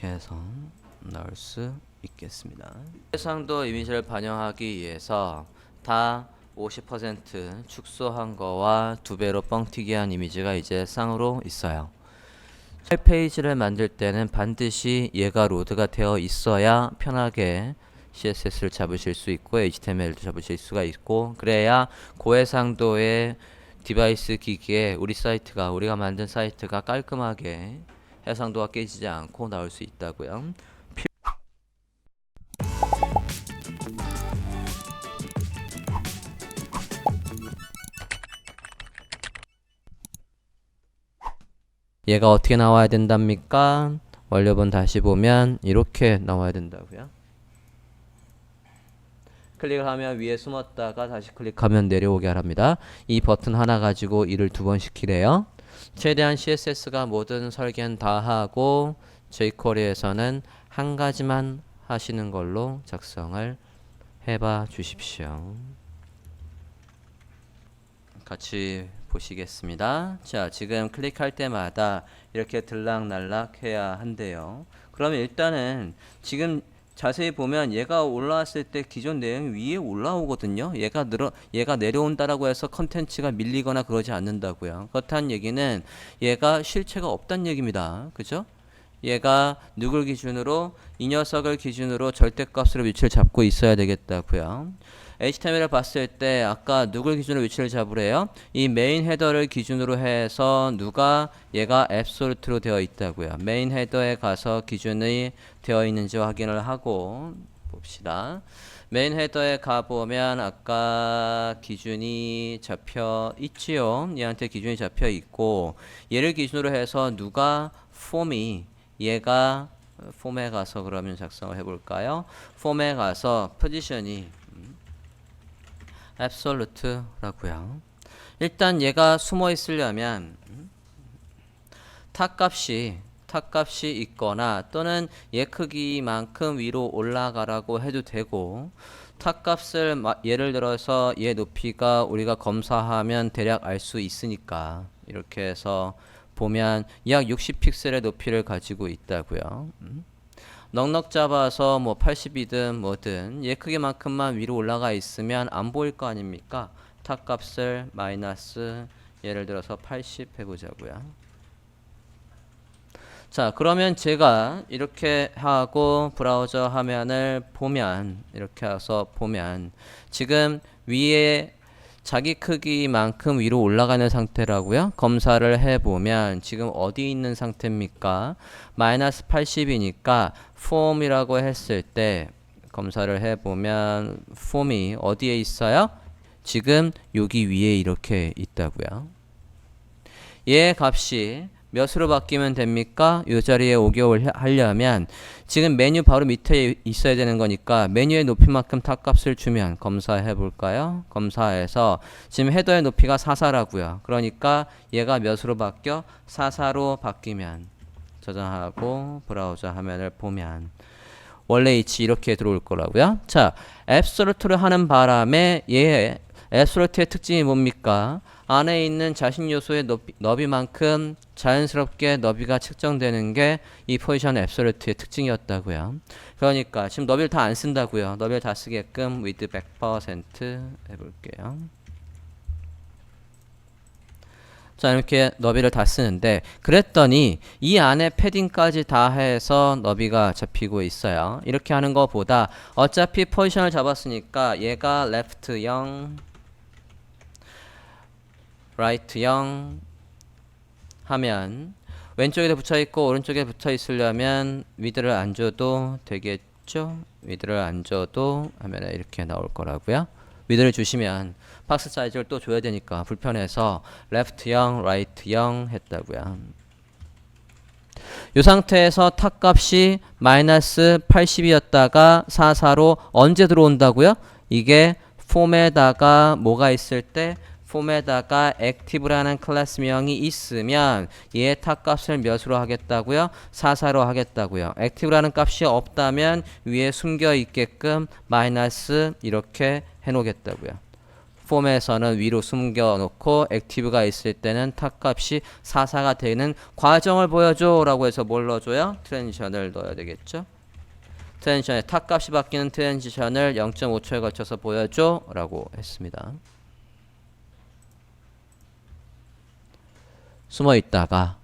이렇게 해서 넣을 수 있겠습니다. 해상도 이미지를 반영하기 위해서 다 50% 축소한 거와 2배로 뻥튀기한 이미지가 이제 쌍으로 있어요. 페이지를 만들 때는 반드시 얘가 로드가 되어 있어야 편하게 CSS를 잡으실 수 있고 HTML도 잡으실 수가 있고, 그래야 고해상도의 디바이스 기기에 우리가 만든 사이트가 깔끔하게 해상도가 깨지지 않고 나올 수 있다고요. 얘가 어떻게 나와야 된답니까? 원료본 다시 보면 이렇게 나와야 된다고요. 클릭을 하면 위에 숨었다가 다시 클릭하면 내려오게 합니다. 이 버튼 하나 가지고 일을 2번 시키래요. 최대한 CSS가 모든 설계는 다 하고 jQuery에서는 한 가지만 하시는 걸로 작성을 해봐 주십시오. 같이 보시겠습니다. 자, 지금 클릭할 때마다 이렇게 들락날락 해야 한대요. 그러면 일단은 지금 자세히 보면 얘가 올라왔을 때 기존 내용이 위에 올라오거든요. 얘가 내려온다라고 해서 컨텐츠가 밀리거나 그러지 않는다고요. 그렇다는 얘기는 얘가 실체가 없다는 얘기입니다. 그죠? 얘가 누굴 기준으로, 이 녀석을 기준으로 절대값으로 위치를 잡고 있어야 되겠다고요. HTML을 봤을 때 아까 누굴 기준으로 위치를 잡으래요? 이 메인 헤더를 기준으로 해서 얘가 앱솔루트로 되어 있다고요. 메인 헤더에 가서 기준이 되어 있는지 확인을 하고 봅시다. 메인 헤더에 가보면 아까 기준이 잡혀 있지요. 얘한테 기준이 잡혀 있고, 얘를 기준으로 해서 얘가 폼에 가서 그러면 작성을 해볼까요? 폼에 가서 포지션이 absolute라고요. 일단 얘가 숨어 있으려면 탑값이 있거나 또는 얘 크기만큼 위로 올라가라고 해도 되고, 탑값을 예를 들어서 얘 높이가 우리가 검사하면 대략 알 수 있으니까 이렇게 해서 보면 약 60픽셀의 높이를 가지고 있다고요. 넉넉 잡아서 뭐 80이든 뭐든 얘 크기만큼만 위로 올라가 있으면 안 보일 거 아닙니까? 탑 값을 마이너스 예를 들어서 80 해보자고요. 자, 그러면 제가 이렇게 하고 브라우저 화면을 보면, 이렇게 해서 보면 지금 위에 자기 크기만큼 위로 올라가는 상태라고요. 검사를 해보면 지금 어디 있는 상태입니까? 마이너스 80이니까 폼이라고 했을 때 검사를 해보면 폼이 어디에 있어요? 지금 여기 위에 이렇게 있다고요. 얘 값이 몇으로 바뀌면 됩니까? 이 자리에 오게 하려면 지금 메뉴 바로 밑에 있어야 되는 거니까 메뉴의 높이만큼 탑값을 주면 검사해 볼까요? 검사해서 지금 헤더의 높이가 44라고요. 그러니까 얘가 몇으로 바뀌어? 44로 바뀌면 저장하고 브라우저 화면을 보면 원래 위치 이렇게 들어올 거라고요. 자, 앱솔루트를 하는 바람에 얘의 앱솔루트의 특징이 뭡니까? 안에 있는 자신 요소의 너비만큼 자연스럽게 너비가 측정되는 게 이 포지션 앱솔루트의 특징이었다고요. 그러니까 지금 너비를 다 안 쓴다고요. 너비를 다 쓰게끔 with 100% 해볼게요. 자, 이렇게 너비를 다 쓰는데, 그랬더니 이 안에 패딩까지 다 해서 너비가 잡히고 있어요. 이렇게 하는 것보다 어차피 포지션을 잡았으니까 얘가 left 0 right 0 하면 왼쪽에도 붙어있고 오른쪽에 붙어있으려면 위드를 안 줘도 되겠죠? 위드를 안 줘도 하면 이렇게 나올 거라고요. 위드를 주시면 박스 사이즈를 또 줘야 되니까 불편해서 left 0 right 0 했다고요. 이 상태에서 탑값이 마이너스 80이었다가 44로 언제 들어온다고요? 이게 폼에다가 뭐가 있을 때, 폼에다가 active라는 클래스명이 있으면 얘 탑값을 몇으로 하겠다고요? 44로 하겠다고요. active라는 값이 없다면 위에 숨겨 있게끔 마이너스 이렇게 해 놓겠다고요. 폼에서는 위로 숨겨놓고 액티브가 있을 때는 탑값이 44가 되는 과정을 보여줘 라고 해서 뭘 넣어줘요? 트랜지션을 넣어야 되겠죠. 트랜지션의 탑값이 바뀌는 트랜지션을 0.5초에 걸쳐서 보여줘 라고 했습니다. 숨어 있다가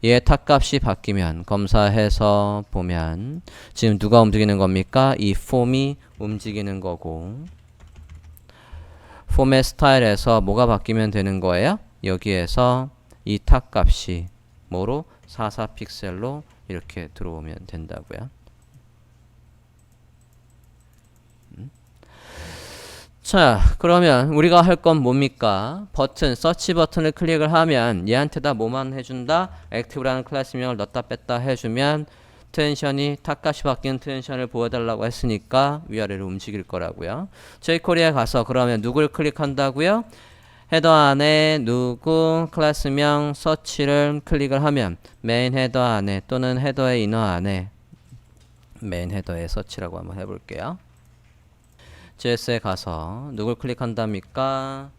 얘의 탑값이 바뀌면 검사해서 보면 지금 누가 움직이는 겁니까? 이 폼이 움직이는 거고, 폼의 스타일에서 뭐가 바뀌면 되는 거예요? 여기에서 이 탑값이 뭐로? 44 픽셀로 이렇게 들어오면 된다고요. 자, 그러면 우리가 할 건 뭡니까? 버튼, 서치 버튼을 클릭을 하면 얘한테다 뭐만 해준다? 액티브라는 클래스명을 넣었다 뺐다 해주면 텐션이 탑값이 바뀌는 텐션을 보여달라고 했으니까 위아래로 움직일 거라고요. jQuery에 가서 그러면 누굴 클릭한다고요? 헤더 안에 누구 클래스명 서치를 클릭을 하면 메인 헤더 안에 또는 헤더의 이너 안에 메인 헤더의 서치라고 한번 해볼게요. JS에 가서 누굴 클릭한답니까?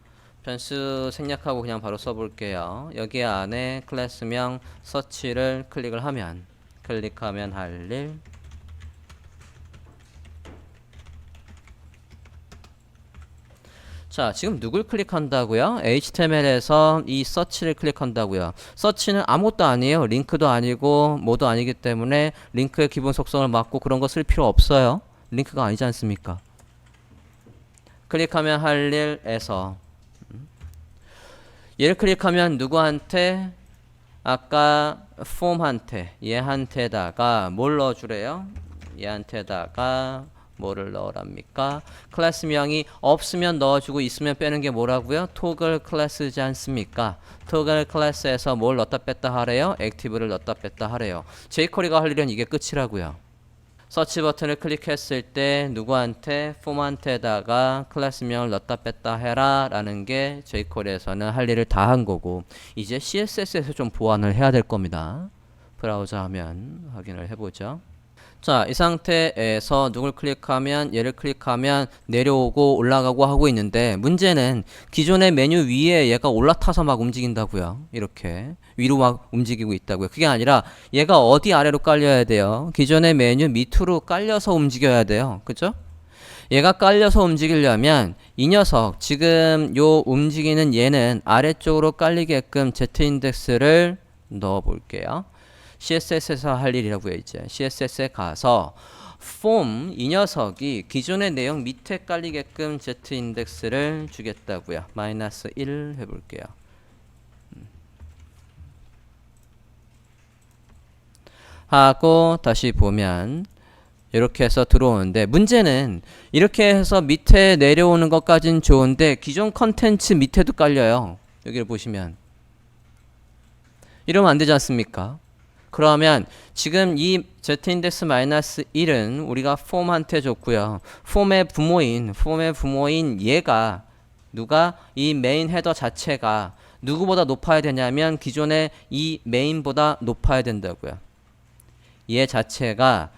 변수 생략하고 그냥 바로 써볼게요. 여기 안에 클래스명 서치를 클릭을 하면 클릭하면 할 일, 자, 지금 누굴 클릭한다고요? HTML에서 이 서치를 클릭한다고요. 서치는 아무것도 아니에요. 링크도 아니고 뭐도 아니기 때문에 링크의 기본 속성을 맞고 그런 거 쓸 필요 없어요. 링크가 아니지 않습니까? 클릭하면 할 일에서 얘를 클릭하면 누구한테? 아까 폼한테, 얘한테다가 뭘 넣어주래요? 얘한테다가 뭐를 넣으랍니까? 클래스명이 없으면 넣어주고 있으면 빼는 게 뭐라고요? 토글 클래스지 않습니까? 토글 클래스에서 뭘 넣었다 뺐다 하래요? 액티브를 넣었다 뺐다 하래요. jQuery가 할 일은 이게 끝이라고요. 서치 버튼을 클릭했을 때 누구한테? 폼한테다가 클래스명을 넣었다 뺐다 해라 라는 게 jQuery에서는 할 일을 다 한 거고, 이제 CSS에서 좀 보완을 해야 될 겁니다. 브라우저 하면 확인을 해보죠. 자, 이 상태에서 누굴 클릭하면 얘를 클릭하면 내려오고 올라가고 하고 있는데, 문제는 기존의 메뉴 위에 얘가 올라타서 막 움직인다고요. 이렇게 위로 막 움직이고 있다고요. 그게 아니라 얘가 어디 아래로 깔려야 돼요? 기존의 메뉴 밑으로 깔려서 움직여야 돼요. 그죠? 얘가 깔려서 움직이려면 이 녀석 지금 요 움직이는 얘는 아래쪽으로 깔리게끔 z인덱스를 넣어 볼게요. CSS에서 할 일이라고요. 이제 CSS에 가서 form 이 녀석이 기존의 내용 밑에 깔리게끔 z인덱스를 주겠다고요. -1 해볼게요. 하고 다시 보면 이렇게 해서 들어오는데, 문제는 이렇게 해서 밑에 내려오는 것까진 좋은데 기존 컨텐츠 밑에도 깔려요. 여기를 보시면 이러면 안 되지 않습니까? 그러면 지금 이 z인덱스 -1은 우리가 폼한테 줬고요. 폼의 부모인 얘가 누가? 이 메인 헤더 자체가 누구보다 높아야 되냐면 기존의 이 메인보다 높아야 된다고요. 얘 자체가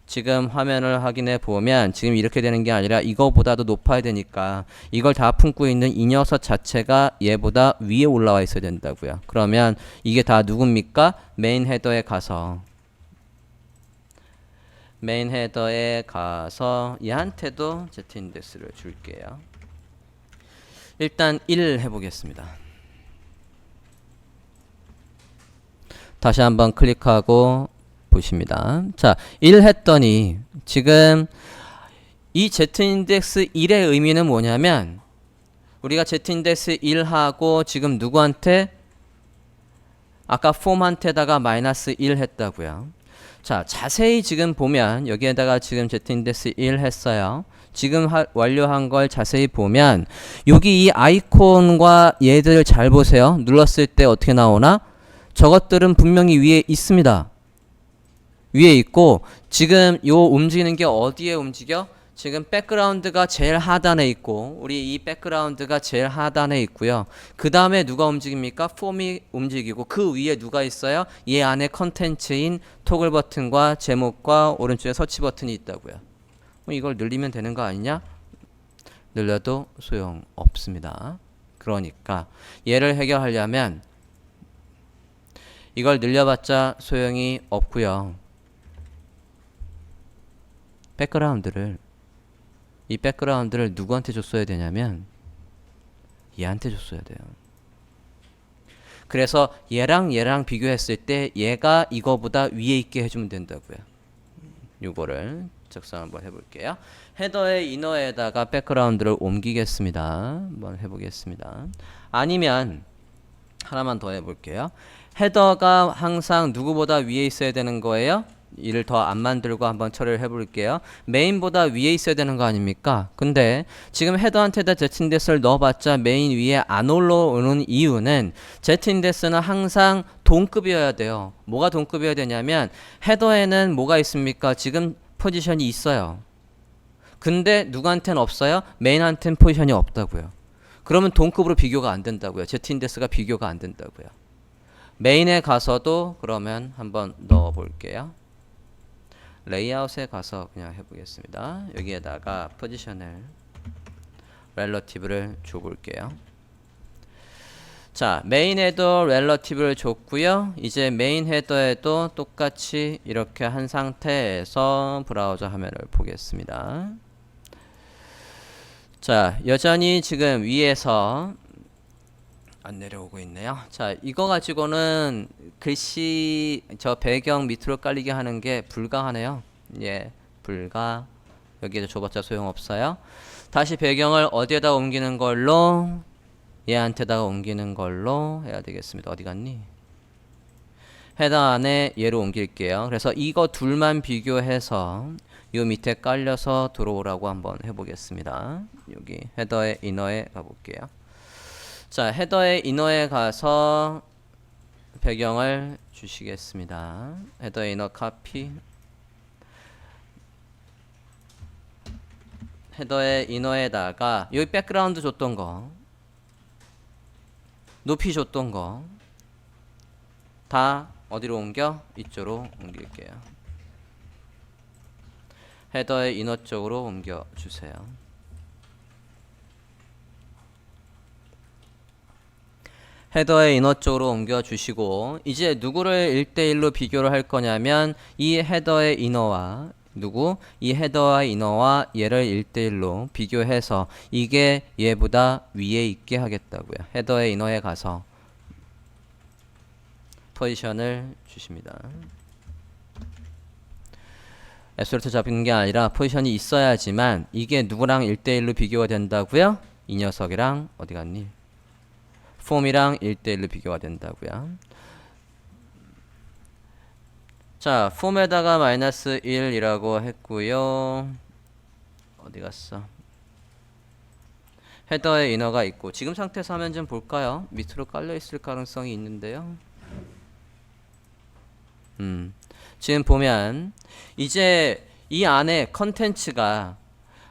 지금 화면을 확인해 보면 지금 이렇게 되는 게 아니라 이거보다도 높아야 되니까 이걸 다 품고 있는 이 녀석 자체가 얘보다 위에 올라와 있어야 된다고요. 그러면 이게 다 누굽니까? 메인 헤더에 가서 얘한테도 z인덱스를 줄게요. 일단 1 해보겠습니다. 다시 한번 클릭하고 보십니다. 자, 1 했더니 지금 이 z인덱스 1의 의미는 뭐냐면 우리가 z인덱스 1하고 지금 누구한테? 아까 폼한테다가 -1 했다고요. 자, 자세히 지금 보면 여기에다가 지금 z인덱스 1 했어요. 지금 완료한 걸 자세히 보면 여기 이 아이콘과 얘들을 잘 보세요. 눌렀을 때 어떻게 나오나? 저것들은 분명히 위에 있습니다. 위에 있고 지금 요 움직이는 게 어디에 움직여? 지금 백그라운드가 제일 하단에 있고 우리 이 백그라운드가 제일 하단에 있고요. 그 다음에 누가 움직입니까? 폼이 움직이고 그 위에 누가 있어요? 얘 안에 컨텐츠인 토글 버튼과 제목과 오른쪽에 서치 버튼이 있다고요. 이걸 늘리면 되는 거 아니냐? 늘려도 소용 없습니다. 그러니까 얘를 해결하려면 이걸 늘려봤자 소용이 없고요. 이 백그라운드를 누구한테 줬어야 되냐면 얘한테 줬어야 돼요. 그래서 얘랑 비교했을 때 얘가 이거보다 위에 있게 해주면 된다고요. 요거를 작성 한번 해볼게요. 헤더의 이너에다가 백그라운드를 옮기겠습니다. 한번 해보겠습니다. 아니면 하나만 더 해볼게요. 헤더가 항상 누구보다 위에 있어야 되는 거예요? 이를 더 안 만들고 한번 처리를 해볼게요. 메인보다 위에 있어야 되는 거 아닙니까? 근데 지금 헤더한테다 z인덱스를 넣어봤자 메인 위에 안 올라오는 이유는 z인덱스는 항상 동급이어야 돼요. 뭐가 동급이어야 되냐면 헤더에는 뭐가 있습니까? 지금 포지션이 있어요. 근데 누구한테는 없어요? 메인한테는 포지션이 없다고요. 그러면 동급으로 비교가 안 된다고요. z인덱스가 비교가 안 된다고요. 메인에 가서도 그러면 한번 넣어 볼게요. 레이아웃에 가서 그냥 해보겠습니다. 여기에다가 포지션을 렐러티브를 줘볼게요. 자, 메인 헤더 렐러티브를 줬고요. 이제 메인 헤더에도 똑같이 이렇게 한 상태에서 브라우저 화면을 보겠습니다. 자, 여전히 지금 위에서 안 내려오고 있네요. 자, 이거 가지고는 글씨 저 배경 밑으로 깔리게 하는 게 불가하네요. 예, 불가. 여기에도 줘봤자 소용없어요. 다시 배경을 어디에다 옮기는 걸로? 얘한테다가 옮기는 걸로 해야 되겠습니다. 어디 갔니? 헤더 안에 얘로 옮길게요. 그래서 이거 둘만 비교해서 요 밑에 깔려서 들어오라고 한번 해보겠습니다. 여기 헤더의 이너에 가볼게요. 자, 헤더의 이너에 가서 배경을 주시겠습니다. 헤더 이너 카피. 헤더의 이너에다가 여기 백그라운드 줬던 거, 높이 줬던 거 다 어디로 옮겨? 이쪽으로 옮길게요. 헤더의 이너 쪽으로 옮겨 주세요. 헤더의 이너 쪽으로 옮겨 주시고 이제 누구를 1대1로 비교를 할 거냐면 이 헤더의 이너와 이 헤더와 이너와 얘를 1대1로 비교해서 이게 얘보다 위에 있게 하겠다고요. 헤더의 이너에 가서 포지션을 주십니다. 앱솔루트 잡는 게 아니라 포지션이 있어야지만 이게 누구랑 1대1로 비교가 된다고요? 이 녀석이랑 어디 갔니? 폼이랑 1대1로 비교가 된다고요. 자, 폼에다가 마이너스 1이라고 했고요. 어디 갔어? 헤더에 이너가 있고 지금 상태에서 하면 좀 볼까요? 밑으로 깔려 있을 가능성이 있는데요. 지금 보면 이제 이 안에 컨텐츠가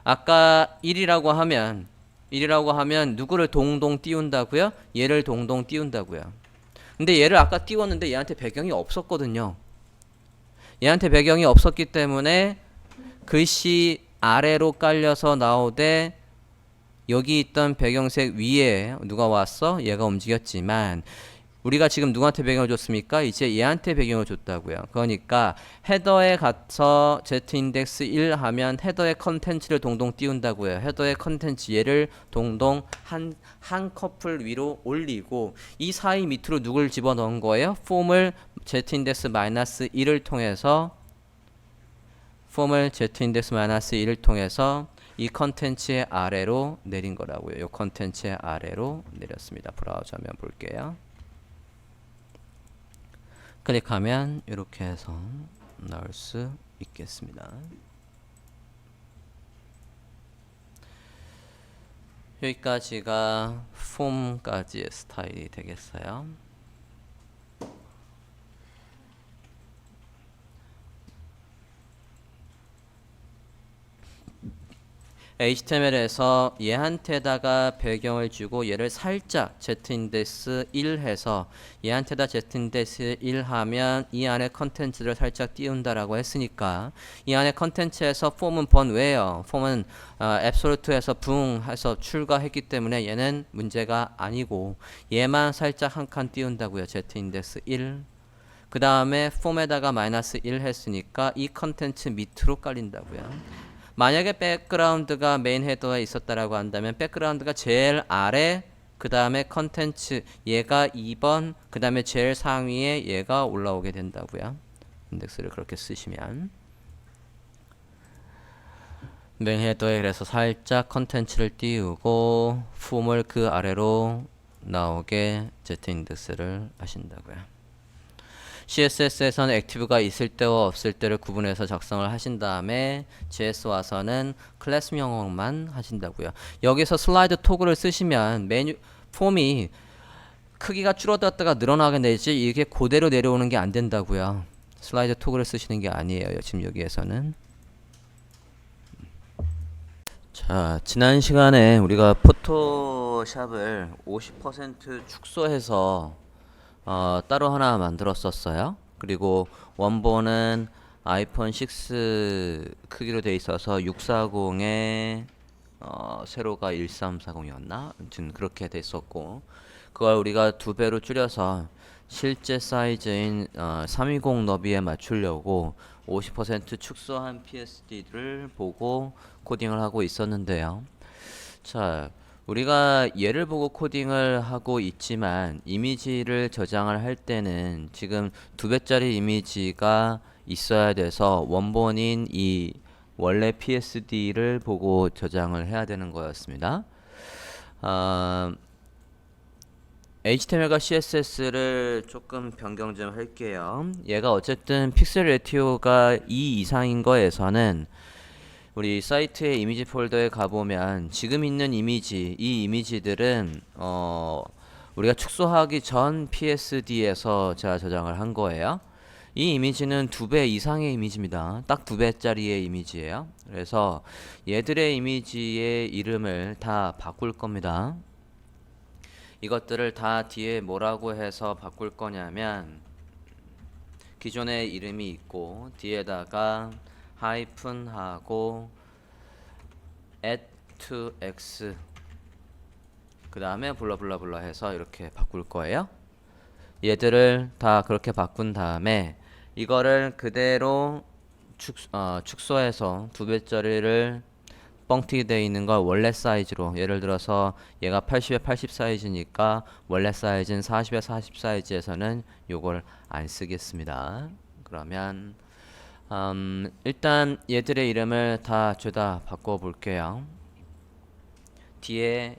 아까 1이라고 하면 누구를 동동 띄운다고요? 얘를 동동 띄운다고요. 근데 얘를 아까 띄웠는데 얘한테 배경이 없었거든요. 얘한테 배경이 없었기 때문에 글씨 아래로 깔려서 나오되 여기 있던 배경색 위에 누가 왔어? 얘가 움직였지만 우리가 지금 누구한테 배경을 줬습니까? 이제 얘한테 배경을 줬다고요. 그러니까 헤더에 가서 z인덱스 1 하면 헤더의 컨텐츠를 동동 띄운다고요. 헤더의 컨텐츠 얘를 동동 한 커플 위로 올리고 이 사이 밑으로 누굴 집어넣은 거예요? 폼을 z인덱스 마이너스 1을 통해서 이 컨텐츠의 아래로 내린 거라고요. 이 컨텐츠의 아래로 내렸습니다. 브라우저 화면 볼게요. 클릭하면 이렇게 해서 넣을 수 있겠습니다. 여기까지가 폼까지의 스타일이 되겠어요. HTML에서 얘한테다가 배경을 주고 얘를 살짝 z인덱스 1 해서 얘한테다 z인덱스 1 하면 이 안에 컨텐츠를 살짝 띄운다라고 했으니까 이 안에 컨텐츠에서 폼은 번외예요. 폼은 앱솔루트에서 붕 해서 출가했기 때문에 얘는 문제가 아니고 얘만 살짝 한 칸 띄운다고요. z인덱스 1. 그 다음에 폼에다가 마이너스 1 했으니까 이 컨텐츠 밑으로 깔린다고요. 만약에 백그라운드가 메인 헤더에 있었다라고 한다면 백그라운드가 제일 아래 그 다음에 컨텐츠 얘가 2번 그 다음에 제일 상위에 얘가 올라오게 된다고요. 인덱스를 그렇게 쓰시면 메인 헤더에 그래서 살짝 컨텐츠를 띄우고 폼을 그 아래로 나오게 z 인덱스를 하신다고요. CSS에서는 액티브가 있을 때와 없을 때를 구분해서 작성을 하신 다음에 JS 와서는 클래스 명령만 하신다고요. 여기서 슬라이드 토글을 쓰시면 메뉴 폼이 크기가 줄어들었다가 늘어나게 되지 이게 그대로 내려오는 게 안 된다고요. 슬라이드 토글을 쓰시는 게 아니에요. 지금 여기에서는. 자, 지난 시간에 우리가 포토샵을 50% 축소해서 따로 하나 만들었었어요. 그리고 원본은 아이폰 6 크기로 돼 있어서 640에 세로가 1340이었나? 아무튼 그렇게 됐었고 그걸 우리가 2배로 줄여서 실제 사이즈인 320 너비에 맞추려고 50% 축소한 PSD를 보고 코딩을 하고 있었는데요. 자, 우리가 얘를 보고 코딩을 하고 있지만 이미지를 저장을 할 때는 지금 2배짜리 이미지가 있어야 돼서 원본인 이 원래 PSD를 보고 저장을 해야 되는 거였습니다. HTML과 CSS를 조금 변경 좀 할게요. 얘가 어쨌든 픽셀 레티오가 2 이상인 거에서는 우리 사이트의 이미지 폴더에 가보면 지금 있는 이미지, 이 이미지들은 우리가 축소하기 전 PSD에서 제가 저장을 한 거예요. 이 이미지는 2배 이상의 이미지입니다. 딱 2배짜리의 이미지예요. 그래서 얘들의 이미지의 이름을 다 바꿀 겁니다. 이것들을 다 뒤에 뭐라고 해서 바꿀 거냐면 기존에 이름이 있고 뒤에다가 하이픈 하고 add to x 그 다음에 블라블라블라 해서 이렇게 바꿀 거예요. 얘들을 다 그렇게 바꾼 다음에 이거를 그대로 축소해서 2배짜리를 뻥튀기 되어 있는 걸 원래 사이즈로, 예를 들어서 얘가 80에 80 사이즈니까 원래 사이즈는 40에 40 사이즈에서는 요걸 안 쓰겠습니다. 그러면 일단 얘들의 이름을 다 죄다 바꿔 볼게요. 뒤에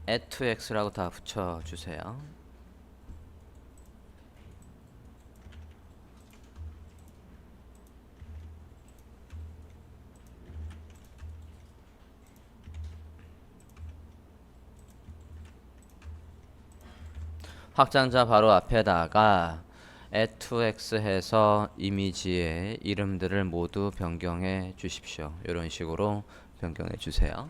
add to x라고 다 붙여 주세요. 확장자 바로 앞에다가 add to x 해서 이미지의 이름들을 모두 변경해 주십시오. 이런 식으로 변경해 주세요.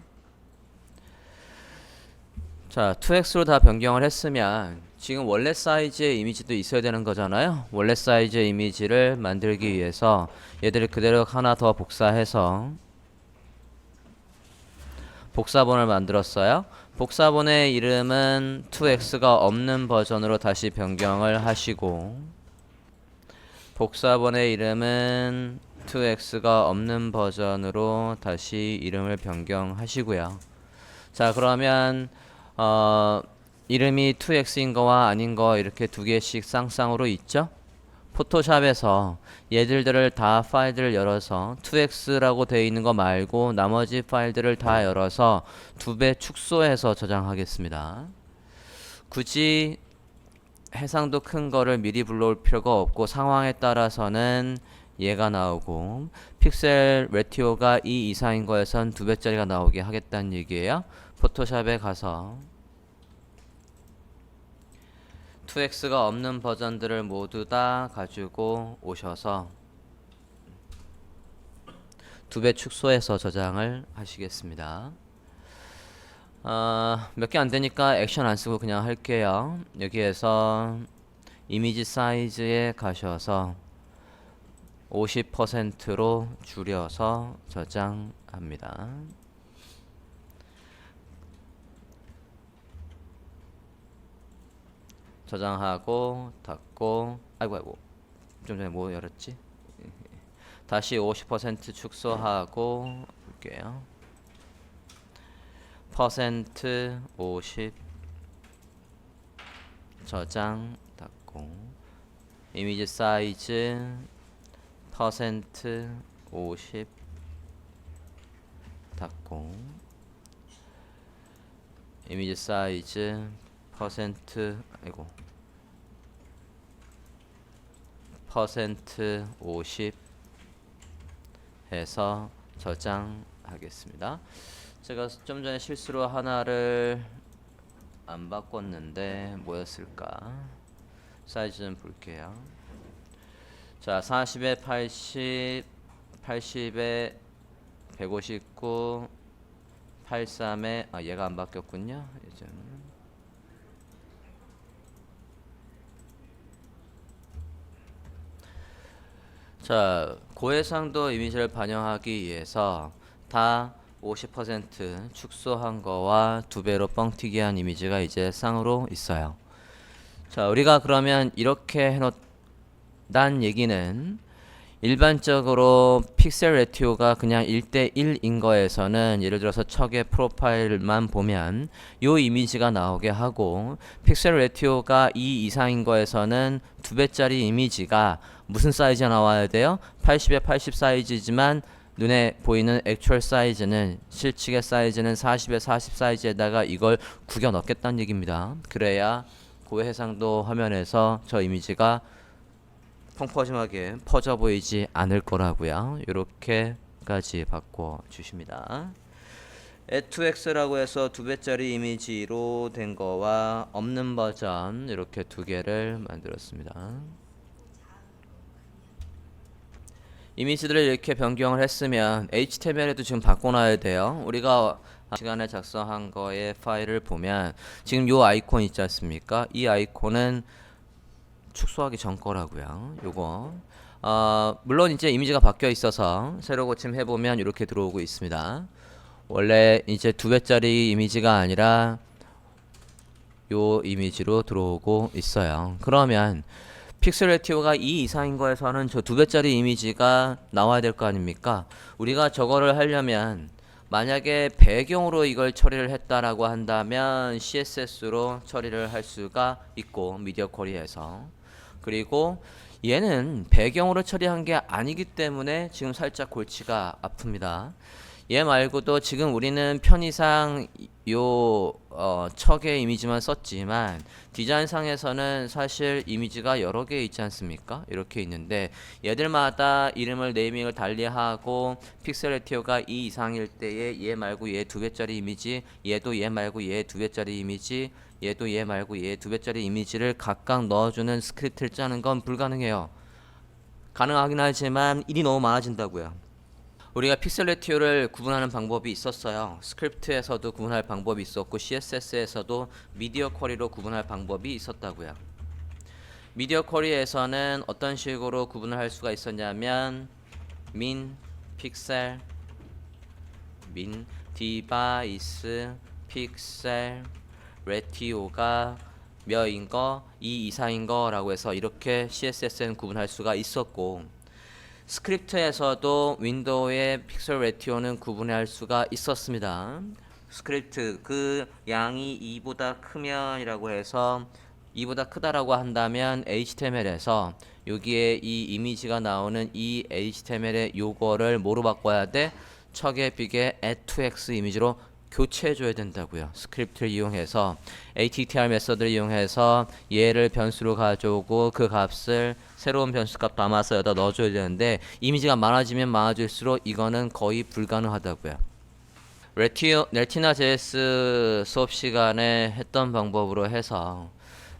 자, 2x로 다 변경을 했으면 지금 원래 사이즈의 이미지도 있어야 되는 거잖아요. 원래 사이즈의 이미지를 만들기 위해서 얘들을 그대로 하나 더 복사해서 복사본을 만들었어요. 복사본의 이름은 2x가 없는 버전으로 다시 변경을 하시고 복사본의 이름은 2x가 없는 버전으로 다시 이름을 변경하시고요. 자, 그러면 이름이 2x인 거와 아닌 거 이렇게 두 개씩 쌍쌍으로 있죠? 포토샵에서 얘들을 다 파일들을 열어서 2x라고 되어 있는 거 말고 나머지 파일들을 다 열어서 2배 축소해서 저장하겠습니다. 굳이 해상도 큰 거를 미리 불러올 필요가 없고 상황에 따라서는 얘가 나오고 픽셀 레티오가 2 이상인 거에선 2배짜리가 나오게 하겠다는 얘기예요. 포토샵에 가서 2x가 없는 버전들을 모두 다 가지고 오셔서 2배 축소해서 저장을 하시겠습니다. 몇 개 안 되니까 액션 안 쓰고 그냥 할게요. 여기에서 이미지 사이즈에 가셔서 50%로 줄여서 저장합니다. 저장하고 닫고 아이고 좀 전에 뭐 열었지? 다시 50% 축소하고 볼게요. 퍼센트 50 저장 닫고 이미지 사이즈 퍼센트 50 닫고 이미지 사이즈 퍼센트 퍼센트 50 해서 저장하겠습니다. 제가 좀 전에 실수로 하나를 안 바꿨는데 뭐였을까? 사이즈 좀 볼게요. 자, 40에 80, 80에 159, 83에 얘가 안 바뀌었군요. 이제 자, 고해상도 이미지를 반영하기 위해서 다 50% 축소한 거와 2배로 뻥튀기한 이미지가 이제 쌍으로 있어요. 자, 우리가 그러면 이렇게 해놓단 얘기는 일반적으로 픽셀 레티오가 그냥 1대1인 거에서는 예를 들어서 척의 프로파일만 보면 요 이미지가 나오게 하고 픽셀 레티오가 2 이상인 거에서는 2배짜리 이미지가 무슨 사이즈가 나와야 돼요? 80에 80 사이즈지만 눈에 보이는 액츄얼 사이즈는 실측의 사이즈는 40에 40 사이즈에다가 이걸 구겨 넣겠다는 얘기입니다. 그래야 고해상도 화면에서 저 이미지가 펑퍼짐하게 퍼져 보이지 않을 거라고요. 이렇게까지 바꿔 주십니다. A2X라고 해서 2배짜리 이미지로 된 거와 없는 버전 이렇게 2개를 만들었습니다. 이미지들을 이렇게 변경을 했으면 HTML에도 지금 바꿔놔야 돼요. 우리가 시간에 작성한 거의 파일을 보면 지금 요 아이콘 있지 않습니까? 이 아이콘은 축소하기 전 거라고요. 요거 물론 이제 이미지가 바뀌어 있어서 새로 고침 해보면 이렇게 들어오고 있습니다. 원래 이제 2배짜리 이미지가 아니라 요 이미지로 들어오고 있어요. 그러면 픽셀 레티오가 2 이상인 거에서는 저 2배짜리 이미지가 나와야 될 거 아닙니까? 우리가 저거를 하려면 만약에 배경으로 이걸 처리를 했다라고 한다면 CSS로 처리를 할 수가 있고 미디어 쿼리에서 그리고 얘는 배경으로 처리한 게 아니기 때문에 지금 살짝 골치가 아픕니다. 얘 말고도 지금 우리는 편의상 요 척의 이미지만 썼지만 디자인상에서는 사실 이미지가 여러 개 있지 않습니까? 이렇게 있는데 얘들마다 이름을 네이밍을 달리하고 픽셀 레티오가 2 이상일 때에 얘 말고 얘 2배짜리 이미지, 얘도 얘 말고 얘 2배짜리 이미지, 얘도 얘 말고 얘 2배짜리 이미지를 각각 넣어주는 스크립트를 짜는 건 불가능해요. 가능하긴 하지만 일이 너무 많아진다고요. 우리가 픽셀 레티오를 구분하는 방법이 있었어요. 스크립트에서도 구분할 방법이 있었고 CSS에서도 미디어 쿼리로 구분할 방법이 있었다고요. 미디어 쿼리에서는 어떤 식으로 구분을 할 수가 있었냐면 min 픽셀 min 디바이스 픽셀 레티오가 몇인 거, 2 이상인 거라고 해서 이렇게 CSS는 구분할 수가 있었고 스크립트에서도 윈도우의 픽셀 레티오는 구분할 수가 있었습니다. 스크립트 그 양이 2보다 크면이라고 해서 2보다 크다라고 한다면 HTML에서 여기에 이 이미지가 나오는 이 HTML의 요거를 뭐로 바꿔야 돼? 척의 빅의 A2X 이미지로 교체해줘야 된다고요. 스크립트를 이용해서 attr 메서드를 이용해서 얘를 변수로 가져오고 그 값을 새로운 변수값 담아서 여기다 넣어줘야 되는데 이미지가 많아지면 많아질수록 이거는 거의 불가능하다고요. 레티나 JS 수업 시간에 했던 방법으로 해서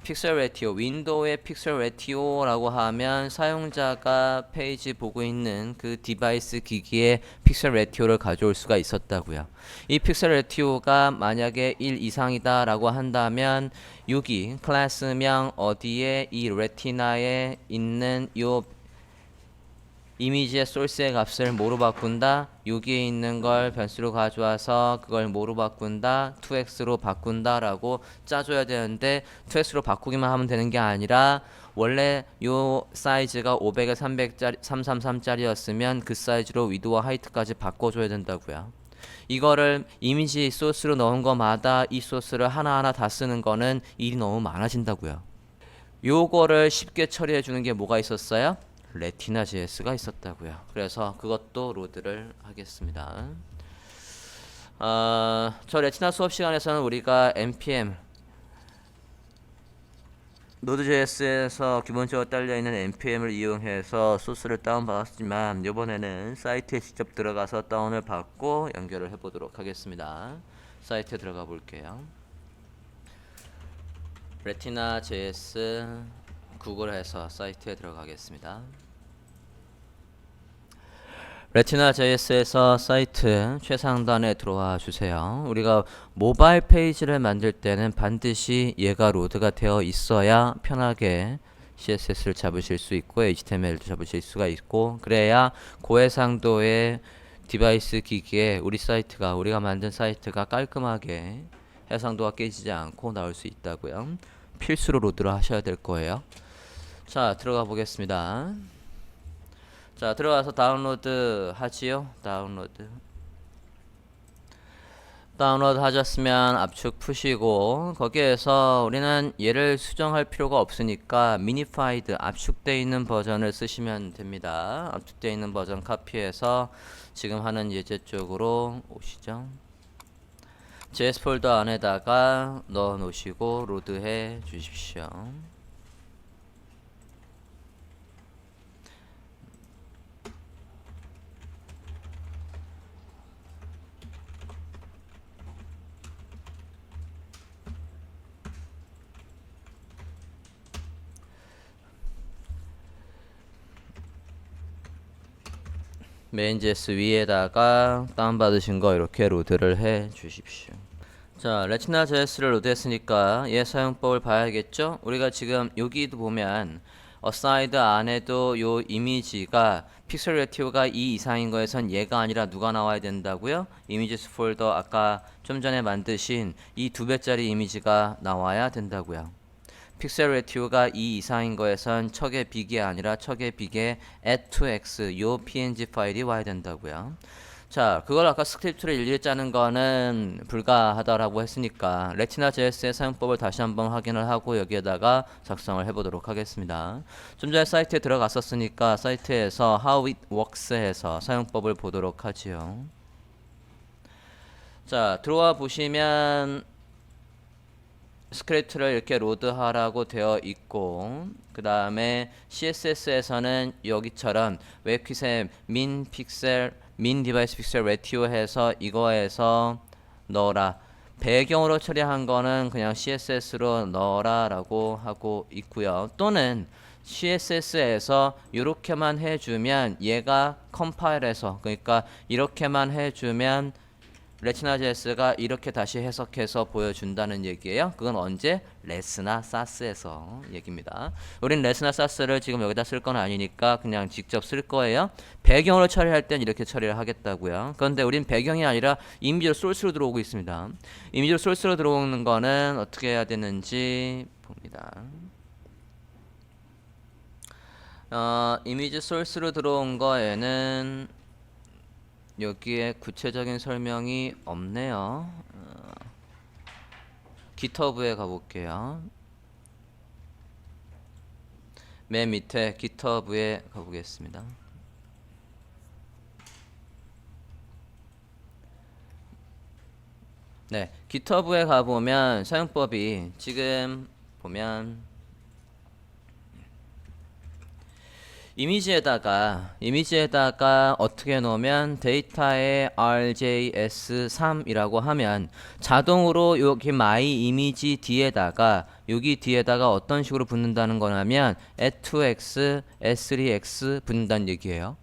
픽셀 레티오, 윈도우의 픽셀 레티오라고 하면 사용자가 페이지 보고 있는 그 디바이스 기기의 픽셀 레티오를 가져올 수가 있었다고요. 이 픽셀 레티오가 만약에 1 이상이다 라고 한다면 여기 클래스명 어디에 이 레티나에 있는 요 이미지의 소스의 값을 뭐로 바꾼다? 여기에 있는 걸 변수로 가져와서 그걸 뭐로 바꾼다? 2x로 바꾼다 라고 짜줘야 되는데 2x로 바꾸기만 하면 되는 게 아니라 원래 요 사이즈가 500에 300짜리 333짜리였으면 그 사이즈로 위드와 하이트까지 바꿔줘야 된다고요. 이거를 이미지 소스로 넣은 거마다 이 소스를 하나하나 다 쓰는 거는 일이 너무 많아진다고요. 요거를 쉽게 처리해 주는 게 뭐가 있었어요? 레티나 JS가 있었다고요. 그래서 그것도 로드를 하겠습니다. 저 레티나 수업 시간에서는 우리가 npm 노드.js에서 기본적으로 딸려있는 npm을 이용해서 소스를 다운받았지만 이번에는 사이트에 직접 들어가서 다운을 받고 연결을 해보도록 하겠습니다. 사이트에 들어가 볼게요. 레티나 JS 구글해서 사이트에 들어가겠습니다. 레티나 JS에서 사이트 최상단에 들어와 주세요. 우리가 모바일 페이지를 만들 때는 반드시 얘가 로드가 되어 있어야 편하게 CSS를 잡으실 수 있고 HTML도 잡으실 수가 있고 그래야 고해상도의 디바이스 기기에 우리가 만든 사이트가 깔끔하게 해상도가 깨지지 않고 나올 수 있다고요. 필수로 로드를 하셔야 될 거예요. 자, 들어가 보겠습니다. 자, 들어가서 다운로드 하지요. 다운로드 하셨으면 압축 푸시고 거기에서 우리는 얘를 수정할 필요가 없으니까 미니파이드 압축되어 있는 버전을 쓰시면 됩니다. 압축되어 있는 버전 카피해서 지금 하는 예제 쪽으로 오시죠. JS 폴더 안에다가 넣어 놓으시고 로드해 주십시오. 메인.js 위에다가 다운받으신 거 이렇게 로드를 해 주십시오. 자, 레티나 JS를 로드했으니까 얘 사용법을 봐야겠죠? 우리가 지금 여기도 보면 어사이드 안에도 요 이미지가 픽셀 레티오가 2 이상인 거에선 얘가 아니라 누가 나와야 된다고요? 이미지스 폴더 아까 좀 전에 만드신 이 2배짜리 이미지가 나와야 된다고요. 픽셀 레티오가 2 이상인 거에선 척의 빅이 아니라 척의 빅의 add2x 요 png 파일이 와야 된다고요. 자, 그걸 아까 스크립트를 일일이 짜는 거는 불가하다라고 했으니까 레티나 JS의 사용법을 다시 한번 확인을 하고 여기에다가 작성을 해보도록 하겠습니다. 좀 전에 사이트에 들어갔었으니까 사이트에서 how it works 해서 사용법을 보도록 하지요. 자, 들어와 보시면 스크립트를 이렇게 로드하라고 되어 있고 그 다음에 CSS에서는 여기처럼 웹킷에 min 디바이스 픽셀 레티오 해서 이거에서 넣어라. 배경으로 처리한 거는 그냥 CSS로 넣어라 라고 하고 있고요. 또는 CSS에서 이렇게만 해주면 얘가 컴파일해서 그러니까 이렇게만 해주면 레티나 JS가 이렇게 다시 해석해서 보여준다는 얘기예요. 그건 언제? 레스나 사스에서 얘기입니다. 우린 레스나 사스를 지금 여기다 쓸 건 아니니까 그냥 직접 쓸 거예요. 배경으로 처리할 땐 이렇게 처리를 하겠다고요. 그런데 우린 배경이 아니라 이미지로 소스로 들어오고 있습니다. 이미지로 소스로 들어오는 거는 어떻게 해야 되는지 봅니다. 이미지 소스로 들어온 거에는 여기에 구체적인 설명이 없네요. GitHub에 가볼게요. 맨 밑에 GitHub에 가보겠습니다. 네, GitHub에 가보면 사용법이 지금 보면 이미지에다가 어떻게 놓으면 데이터에 RJS3이라고 하면 자동으로 여기 my 이미지 뒤에다가 여기 뒤에다가 어떤 식으로 붙는다는 거냐면 A2X, A3X 붙는다는 얘기예요.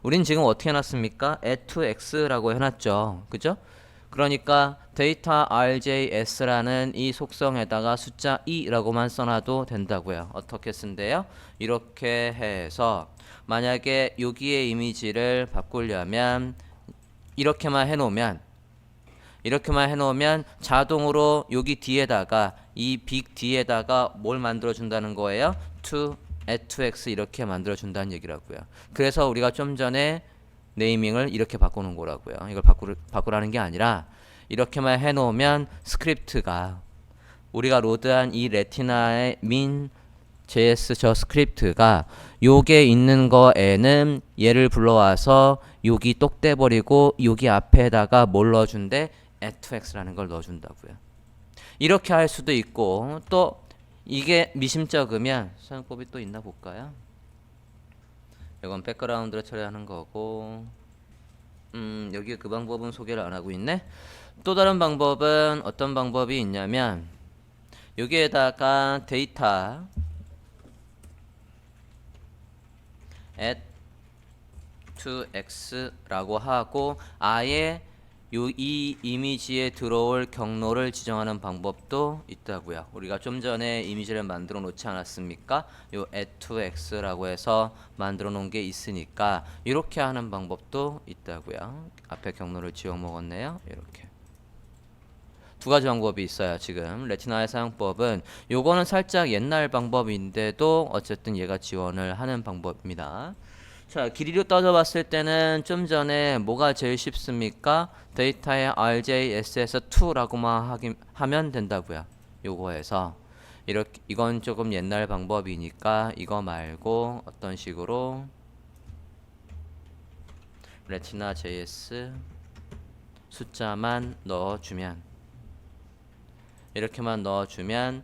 우린 지금 어떻게 해놨습니까? A2X라고 해놨죠. 그죠? 그러니까 데이터 RJS라는 이 속성에다가 숫자 2라고만 써놔도 된다고요. 어떻게 쓴대요? 이렇게 해서 만약에 여기에 이미지를 바꾸려면 이렇게만 해놓으면 자동으로 여기 뒤에다가 이 빅 뒤에다가 뭘 만들어 준다는 거예요? A2X 이렇게 만들어 준다는 얘기라고요. 그래서 우리가 좀 전에 네이밍을 이렇게 바꾸는 거라고요. 이걸 바꾸라는 게 아니라 이렇게만 해놓으면 스크립트가 우리가 로드한 이 레티나의 min.js 저 스크립트가 요게 있는 거에는 얘를 불러와서 여기 똑 떼버리고 여기 앞에다가 뭘 넣어준대? A2X라는 걸 넣어준다고요. 이렇게 할 수도 있고 또 이게 미심쩍으면 사용법이 또 있나 볼까요? 이건 백그라운드로 처리하는 거고 여기 그 방법은 소개를 안 하고 있네. 또 다른 방법은 어떤 방법이 있냐면 여기에다가 데이터 at2x라고 하고 아예 이 이미지에 들어올 경로를 지정하는 방법도 있다고요. 우리가 좀 전에 이미지를 만들어 놓지 않았습니까? 요 at2x라고 해서 만들어 놓은 게 있으니까 이렇게 하는 방법도 있다고요. 앞에 경로를 지워 먹었네요. 이렇게 두 가지 방법이 있어요. 지금 레티나의 사용법은 요거는 살짝 옛날 방법인데도 어쨌든 얘가 지원을 하는 방법입니다. 자, 길이로 따져봤을 때는 좀 전에 뭐가 제일 쉽습니까? 데이터에 RJSS2라고만 하면 된다고요. 요거에서 이렇게 이건 조금 옛날 방법이니까 이거 말고 어떤 식으로 레티나 JS 숫자만 넣어주면 이렇게만 넣어주면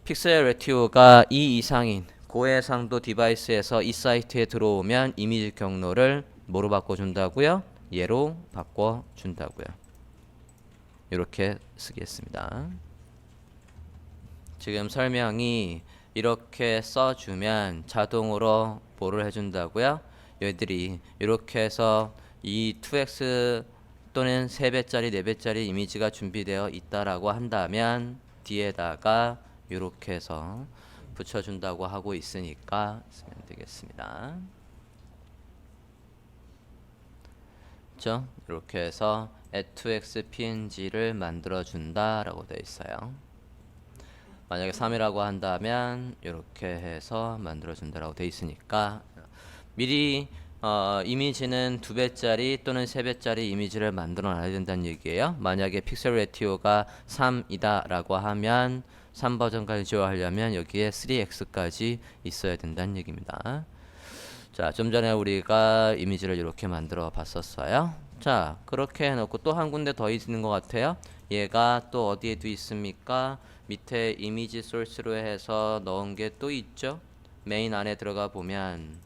픽셀 레티오가 2 이상인 고해상도 디바이스에서 이 사이트에 들어오면 이미지 경로를 뭐로 바꿔준다고요? 얘로 바꿔준다고요. 이렇게 쓰겠습니다. 지금 설명이 이렇게 써주면 자동으로 뭐를 해준다고요? 얘들이 이렇게 해서 이 2x 또는 3배짜리 4배짜리 이미지가 준비되어 있다라고 한다면 뒤에다가 이렇게 해서 붙여준다고 하고 있으니까 쓰면 되겠습니다. 그렇죠? 이렇게 해서 at2x png를 만들어준다 라고 되어 있어요. 만약에 3이라고 한다면 이렇게 해서 만들어준다라고 되어 있으니까 미리 이미지는 2배짜리 또는 3배짜리 이미지를 만들어 놔야 된다는 얘기예요. 만약에 픽셀 레티오가 3이다 라고 하면 3버전까지 지원하려면 여기에 3x까지 있어야 된다는 얘기입니다. 자, 좀 전에 우리가 이미지를 이렇게 만들어 봤었어요. 자, 그렇게 해놓고 또 한 군데 더 있는 것 같아요. 얘가 또 어디에도 있습니까? 밑에 이미지 소스로 해서 넣은 게 또 있죠. 메인 안에 들어가 보면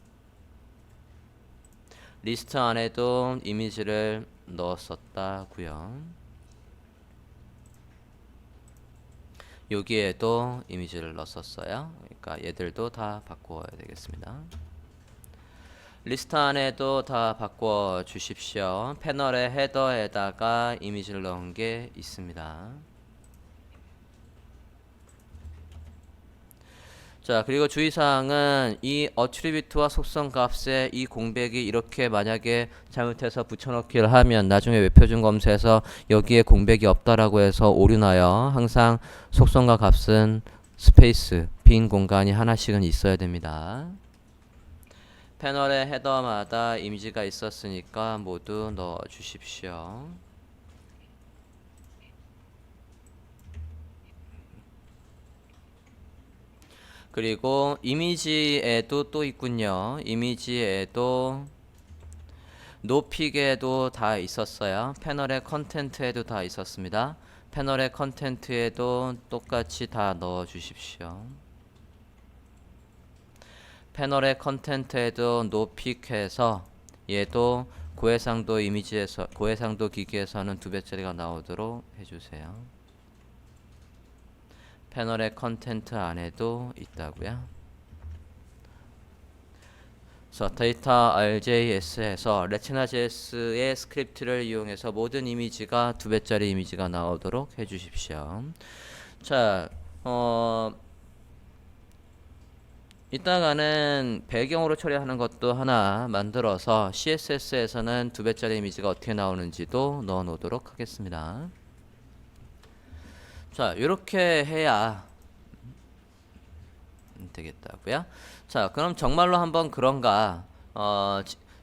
리스트 안에도 이미지를 넣었었다고요. 여기에도 이미지를 넣었어요. 그러니까 얘들도 다 바꿔야 되겠습니다. 리스트 안에도 다 바꿔 주십시오. 패널의 헤더에다가 이미지를 넣은 게 있습니다. 자, 그리고 주의사항은 이 어트리뷰트와 속성 값에 이 공백이 이렇게 만약에 잘못해서 붙여넣기를 하면 나중에 웹표준 검사에서 여기에 공백이 없다라고 해서 오류나요. 항상 속성과 값은 스페이스, 빈 공간이 하나씩은 있어야 됩니다. 패널의 헤더마다 이미지가 있었으니까 모두 넣어 주십시오. 그리고 이미지에도 또 있군요. 이미지에도 노픽에도 다 있었어요. 패널의 컨텐트에도 다 있었습니다. 패널의 컨텐트에도 똑같이 다 넣어 주십시오. 패널의 컨텐트에도 노픽해서 얘도 고해상도 이미지에서 고해상도 기기에서는 2배짜리가 나오도록 해주세요. 패널의 컨텐트 안에도 있다고요. 그래서 데이터 RJS에서 레티나.js의 스크립트를 이용해서 모든 이미지가 2배짜리 이미지가 나오도록 해주십시오. 자, 이따가는 배경으로 처리하는 것도 하나 만들어서 CSS에서는 2배짜리 이미지가 어떻게 나오는지도 넣어 놓도록 하겠습니다. 자, 이렇게 해야 되겠다고요. 자, 그럼 정말로 한번 그런가